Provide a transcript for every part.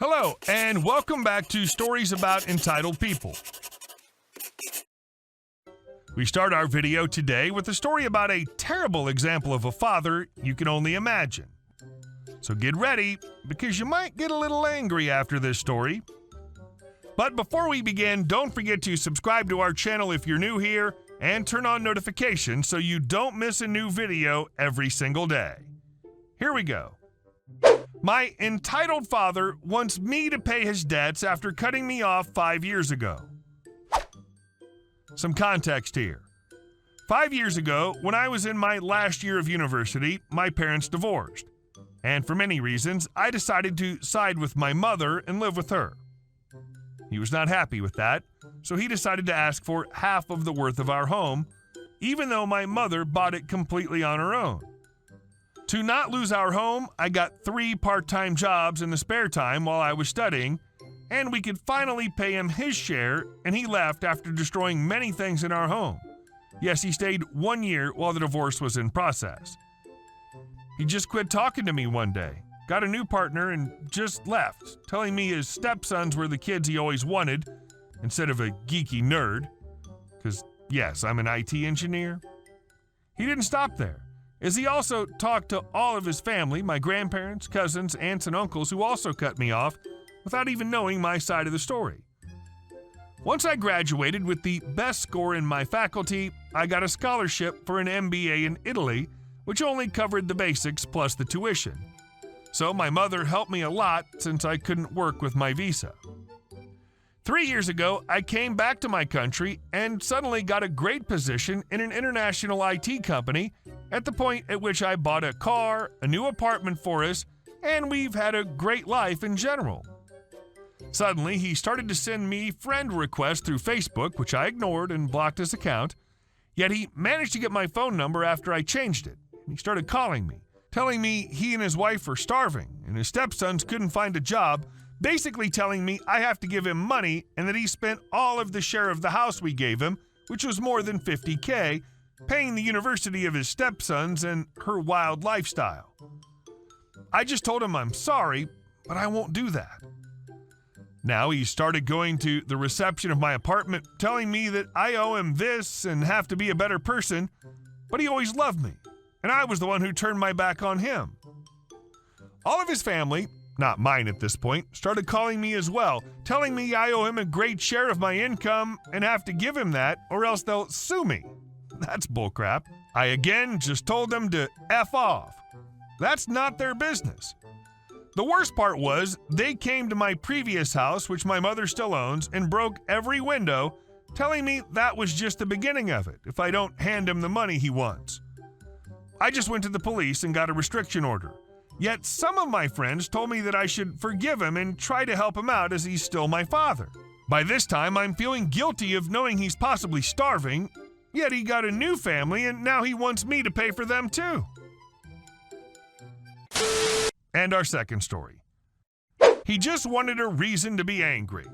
Hello, and welcome back to Stories About Entitled People. We start our video today with a story about a terrible example of a father you can only imagine. So get ready, because you might get a little angry after this story. But before we begin, don't forget to subscribe to our channel if you're new here, and turn on notifications so you don't miss a new video every single day. Here we go. My entitled father wants me to pay his debts after cutting me off 5 years ago. Some context here. 5 years ago, when I was in my last year of university, my parents divorced. And for many reasons, I decided to side with my mother and live with her. He was not happy with that, so he decided to ask for half of the worth of our home, even though my mother bought it completely on her own. To not lose our home, I got 3 part-time jobs in the spare time while I was studying, and we could finally pay him his share, and he left after destroying many things in our home. Yes, he stayed 1 year while the divorce was in process. He just quit talking to me one day, got a new partner, and just left, telling me his stepsons were the kids he always wanted, instead of a geeky nerd. Because, yes, I'm an IT engineer. He didn't stop there, as he also talked to all of his family, my grandparents, cousins, aunts, and uncles, who also cut me off without even knowing my side of the story. Once I graduated with the best score in my faculty, I got a scholarship for an MBA in Italy, which only covered the basics plus the tuition. So my mother helped me a lot since I couldn't work with my visa. 3 years ago, I came back to my country and suddenly got a great position in an international IT company at the point at which I bought a car, a new apartment for us, and we've had a great life in general. Suddenly, he started to send me friend requests through Facebook, which I ignored and blocked his account, yet he managed to get my phone number after I changed it. He started calling me, telling me he and his wife were starving and his stepsons couldn't find a job, basically telling me I have to give him money and that he spent all of the share of the house we gave him, which was more than $50K, paying the university of his stepsons and her wild lifestyle. I just told him I'm sorry, but I won't do that. Now he started going to the reception of my apartment, telling me that I owe him this and have to be a better person, but he always loved me, and I was the one who turned my back on him. All of his family, not mine at this point, started calling me as well, telling me I owe him a great share of my income and have to give him that or else they'll sue me. That's bullcrap. I again just told them to F off. That's not their business. The worst part was they came to my previous house, which my mother still owns, and broke every window, telling me that was just the beginning of it if I don't hand him the money he wants. I just went to the police and got a restriction order. Yet some of my friends told me that I should forgive him and try to help him out as he's still my father. By this time, I'm feeling guilty of knowing he's possibly starving, yet he got a new family and now he wants me to pay for them too. And our second story. He just wanted a reason to be angry.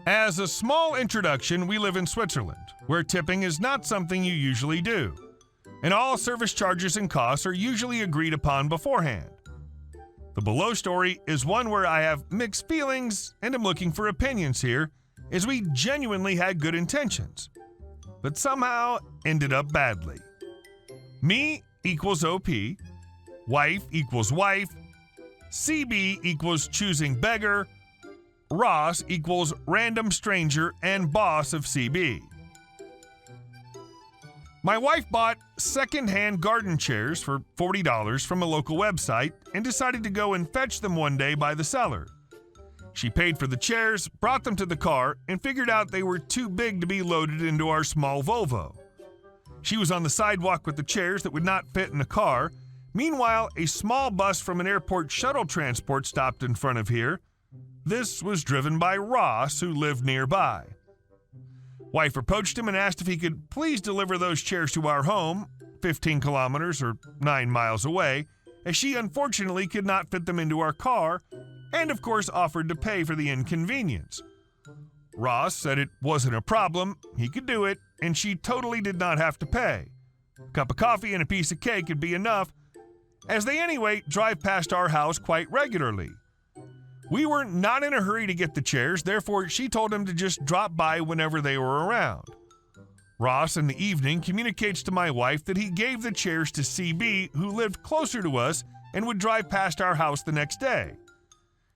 As a small introduction, we live in Switzerland, where tipping is not something you usually do, and all service charges and costs are usually agreed upon beforehand. The below story is one where I have mixed feelings and am looking for opinions here, as we genuinely had good intentions, but somehow ended up badly. Me equals OP, wife equals wife, CB equals choosing beggar, Ross equals random stranger and boss of CB. My wife bought second-hand garden chairs for $40 from a local website and decided to go and fetch them one day by the seller. She paid for the chairs, brought them to the car, and figured out they were too big to be loaded into our small Volvo. She was on the sidewalk with the chairs that would not fit in the car. Meanwhile, a small bus from an airport shuttle transport stopped in front of here. This was driven by Ross, who lived nearby. Wife approached him and asked if he could please deliver those chairs to our home, 15 kilometers or 9 miles away, as she unfortunately could not fit them into our car, and of course offered to pay for the inconvenience. Ross said it wasn't a problem, he could do it, and she totally did not have to pay. A cup of coffee and a piece of cake could be enough, as they anyway drive past our house quite regularly. We were not in a hurry to get the chairs, therefore she told him to just drop by whenever they were around. Ross in the evening communicates to my wife that he gave the chairs to CB, who lived closer to us and would drive past our house the next day.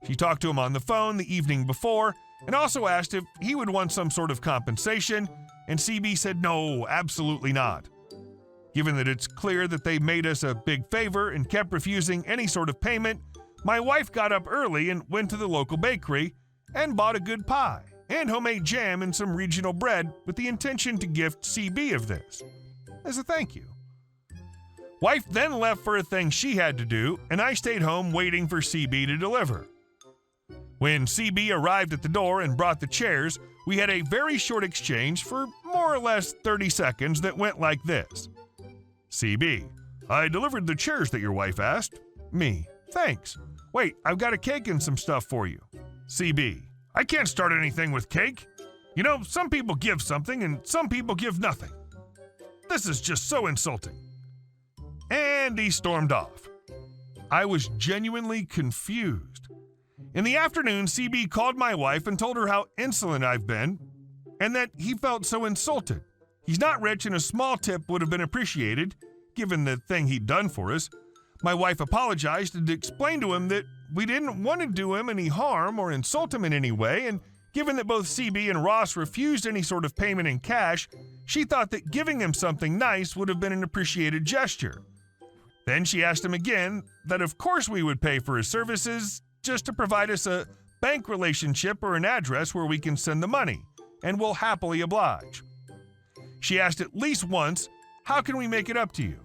She talked to him on the phone the evening before and also asked if he would want some sort of compensation, and CB said no, absolutely not. Given that it's clear that they made us a big favor and kept refusing any sort of payment, my wife got up early and went to the local bakery and bought a good pie and homemade jam and some regional bread with the intention to gift CB of this as a thank you. Wife then left for a thing she had to do, and I stayed home waiting for CB to deliver. When CB arrived at the door and brought the chairs, we had a very short exchange for more or less 30 seconds that went like this. CB: I delivered the chairs that your wife asked. Me: thanks. Wait, I've got a cake and some stuff for you. CB: I can't start anything with cake. You know, some people give something and some people give nothing. This is just so insulting. And he stormed off. I was genuinely confused. In the afternoon, CB called my wife and told her how insolent I've been and that he felt so insulted. He's not rich and a small tip would have been appreciated, given the thing he'd done for us. My wife apologized and explained to him that we didn't want to do him any harm or insult him in any way, and given that both CB and Ross refused any sort of payment in cash, she thought that giving him something nice would have been an appreciated gesture. Then she asked him again that of course we would pay for his services, just to provide us a bank relationship or an address where we can send the money, and we'll happily oblige. She asked at least once, how can we make it up to you?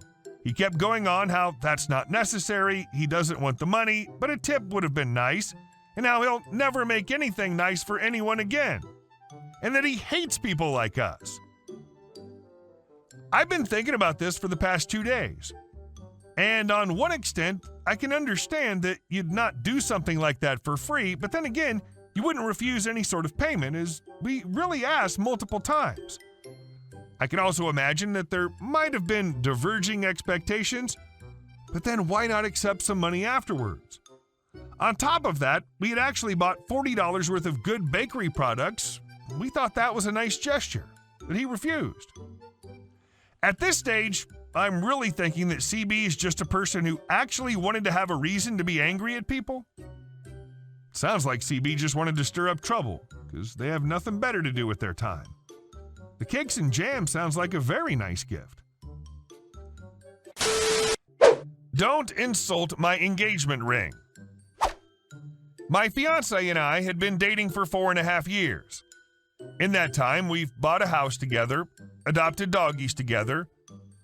He kept going on how that's not necessary, he doesn't want the money, but a tip would have been nice, and how he'll never make anything nice for anyone again, and that he hates people like us. I've been thinking about this for the past 2 days, and on one extent, I can understand that you'd not do something like that for free, but then again, you wouldn't refuse any sort of payment, as we really asked multiple times. I can also imagine that there might have been diverging expectations, but then why not accept some money afterwards? On top of that, we had actually bought $40 worth of good bakery products. We thought that was a nice gesture, but he refused. At this stage, I'm really thinking that CB is just a person who actually wanted to have a reason to be angry at people. Sounds like CB just wanted to stir up trouble, because they have nothing better to do with their time. The cakes and jam sounds like a very nice gift. Don't insult my engagement ring. My fiancé and I had been dating for 4.5 years. In that time, we've bought a house together, adopted doggies together.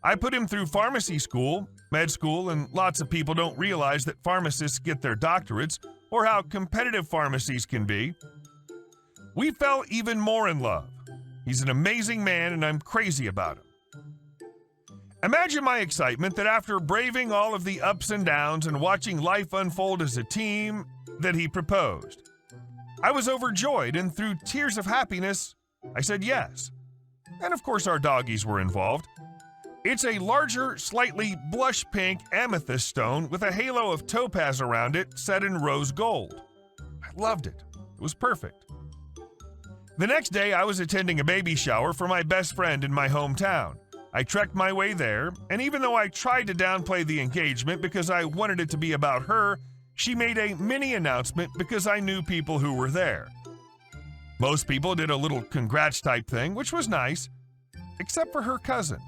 I put him through pharmacy school, med school, and lots of people don't realize that pharmacists get their doctorates or how competitive pharmacies can be. We fell even more in love. He's an amazing man and I'm crazy about him. Imagine my excitement that after braving all of the ups and downs and watching life unfold as a team, that he proposed. I was overjoyed, and through tears of happiness, I said yes. And of course our doggies were involved. It's a larger, slightly blush pink amethyst stone with a halo of topaz around it set in rose gold. I loved it. It was perfect. The next day, I was attending a baby shower for my best friend in my hometown. I trekked my way there, and even though I tried to downplay the engagement because I wanted it to be about her, she made a mini announcement because I knew people who were there. Most people did a little congrats type thing, which was nice, except for her cousin.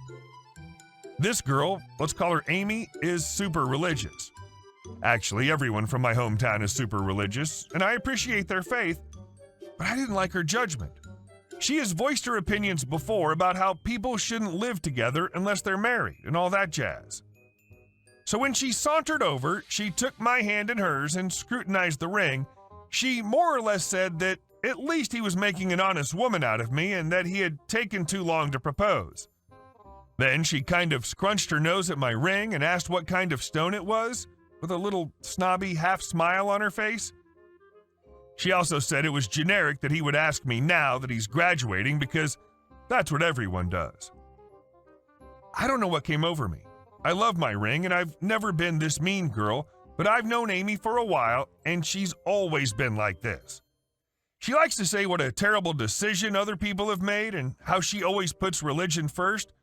This girl, let's call her Amy, is super religious. Actually, everyone from my hometown is super religious, and I appreciate their faith, but I didn't like her judgment. She has voiced her opinions before about how people shouldn't live together unless they're married and all that jazz. So when she sauntered over, she took my hand in hers and scrutinized the ring. She more or less said that at least he was making an honest woman out of me and that he had taken too long to propose. Then she kind of scrunched her nose at my ring and asked what kind of stone it was, with a little snobby half smile on her face. She also said it was generic that he would ask me now that he's graduating because that's what everyone does. I don't know what came over me. I love my ring and I've never been this mean girl, But I've known Amy for a while, and she's always been like this. She likes to say what a terrible decision other people have made and how she always puts religion first.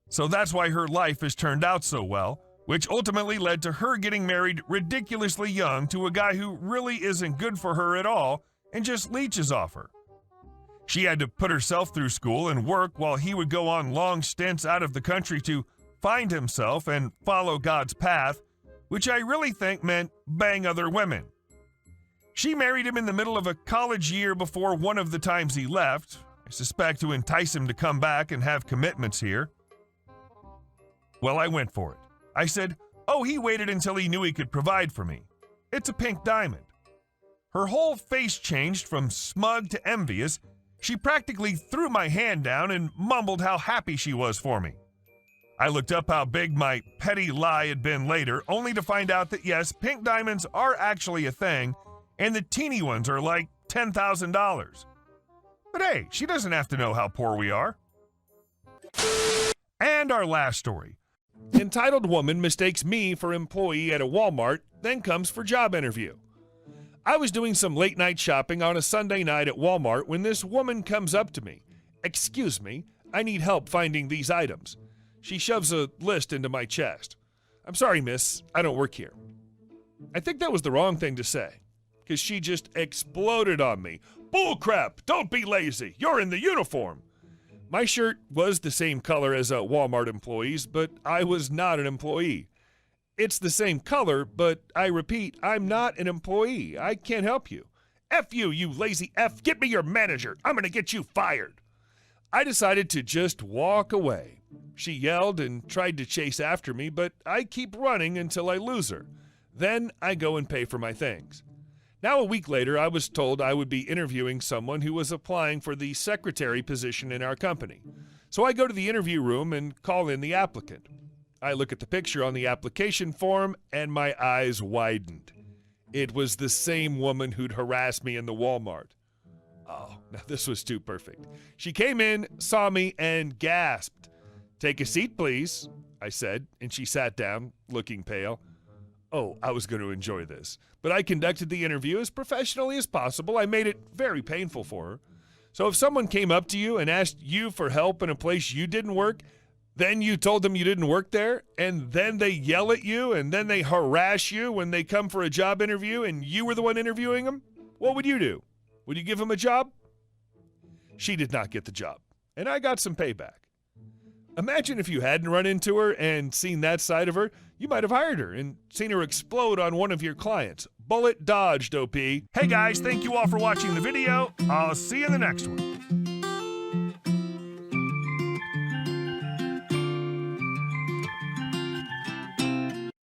So that's why her life has turned out so well, which ultimately led to her getting married ridiculously young to a guy who really isn't good for her at all and just leeches off her. She had to put herself through school and work while he would go on long stints out of the country to find himself and follow God's path, which I really think meant bang other women. She married him in the middle of a college year before one of the times he left, I suspect to entice him to come back and have commitments here. Well, I went for it. I said, "Oh, he waited until he knew he could provide for me. It's a pink diamond." Her whole face changed from smug to envious. She practically threw my hand down and mumbled how happy she was for me. I looked up how big my petty lie had been later, only to find out that yes, pink diamonds are actually a thing, and the teeny ones are like $10,000. But hey, she doesn't have to know how poor we are. And our last story. Entitled woman mistakes me for employee at a Walmart, then comes for job interview. I was doing some late night shopping on a Sunday night at Walmart when this woman comes up to me. "Excuse me, I need help finding these items." She shoves a list into my chest. "I'm sorry, miss, I don't work here." I think that was the wrong thing to say, because she just exploded on me. "Bullcrap, don't be lazy, you're in the uniform." My shirt was the same color as a Walmart employee's, but I was not an employee. It's the same color, but I repeat, I'm not an employee. I can't help you. "F you, you lazy F. Get me your manager. I'm going to get you fired." I decided to just walk away. She yelled and tried to chase after me, but I keep running until I lose her. Then I go and pay for my things. Now, a week later, I was told I would be interviewing someone who was applying for the secretary position in our company. So I go to the interview room and call in the applicant. I look at the picture on the application form, and my eyes widened. It was the same woman who'd harassed me in the Walmart. Oh, now this was too perfect. She came in, saw me, and gasped. "Take a seat, please," I said, and she sat down, looking pale. Oh, I was going to enjoy this, but I conducted the interview as professionally as possible. I made it very painful for her. So if someone came up to you and asked you for help in a place you didn't work, then you told them you didn't work there, and then they yell at you, and then they harass you when they come for a job interview, and you were the one interviewing them, what would you do? Would you give them a job? She did not get the job, and I got some payback. Imagine if you hadn't run into her and seen that side of her. You might have hired her and seen her explode on one of your clients. Bullet dodged, OP. Hey guys, thank you all for watching the video. I'll see you in the next one.